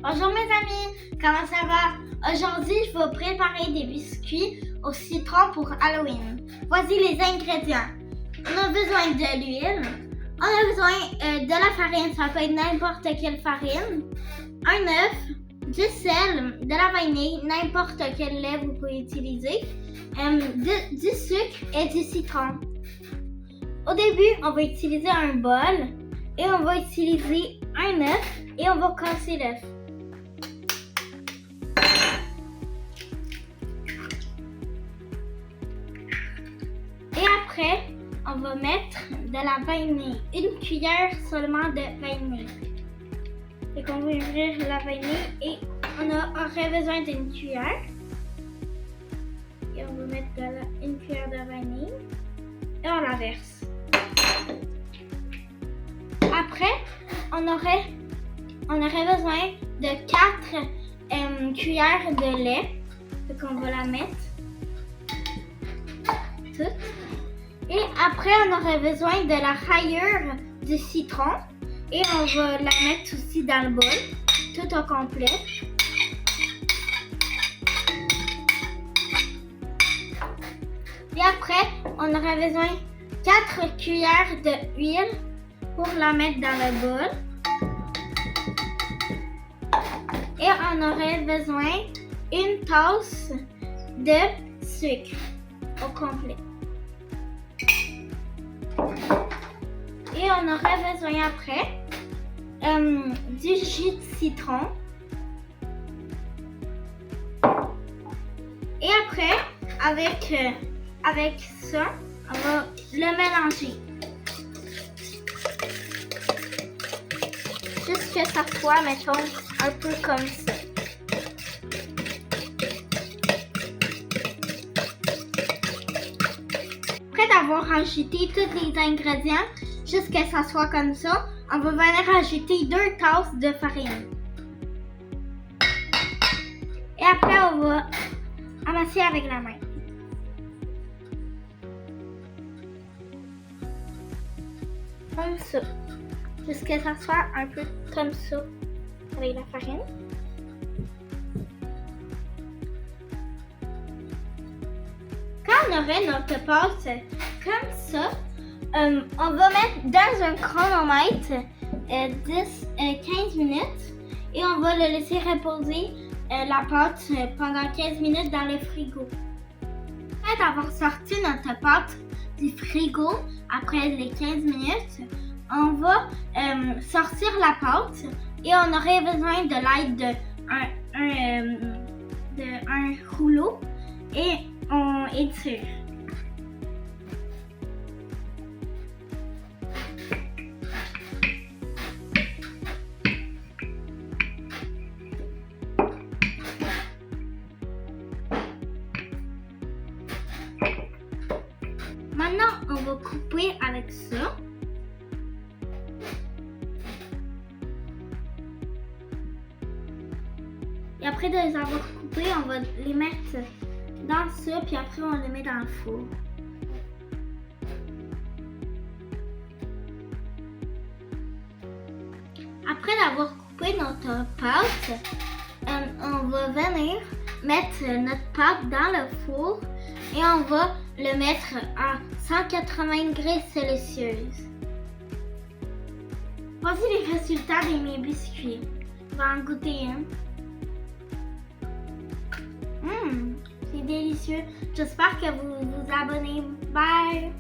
Bonjour mes amis, comment ça va? Aujourd'hui, je vais préparer des biscuits au citron pour Halloween. Voici les ingrédients. On a besoin de l'huile, on a besoin de la farine, ça peut être n'importe quelle farine, un œuf, du sel, de la vanille, n'importe quel lait vous pouvez utiliser, du sucre et du citron. Au début, on va utiliser un bol et on va utiliser un œuf et on va casser l'œuf. Et après, on va mettre de la vanille, une cuillère seulement de vanille. Et qu'on va ouvrir la vanille et on aurait besoin d'une cuillère. Et on va mettre une cuillère de vanille et on la verse. Après, on aurait besoin de 4 cuillères de lait. Donc on va la mettre toute. Et après, on aurait besoin de la rayure du citron. Et on va la mettre aussi dans le bol, tout au complet. Et après, on aurait besoin 4 cuillères d'huile pour la mettre dans le bol. Et on aurait besoin une tasse de sucre au complet. Et on aurait besoin après du jus de citron. Et après, avec ça, on va le mélanger. Juste que ça soit, mettons, un peu comme ça. Après d'avoir ajouté tous les ingrédients, jusqu'à ce que ça soit comme ça, on va venir ajouter 2 tasses de farine. Et après, on va amasser avec la main. Comme ça. Jusqu'à ce que ça soit un peu comme ça avec la farine. Quand on aurait notre pâte comme ça, on va mettre dans un chronomètre 15 minutes et on va le laisser reposer la pâte pendant 15 minutes dans le frigo. Après avoir sorti notre pâte du frigo après les 15 minutes, on va sortir la pâte et on aurait besoin de l'aide d'un rouleau et on étire. Maintenant, on va couper avec ça. Et après de les avoir coupés, on va les mettre dans ça, puis après on les met dans le four. Après d'avoir coupé notre pâte, on va venir mettre notre pâte dans le four et on va le mettre à 180 degrés Celsius. Voici les résultats de mes biscuits. On va en goûter un. C'est délicieux. J'espère que vous vous abonnez. Bye!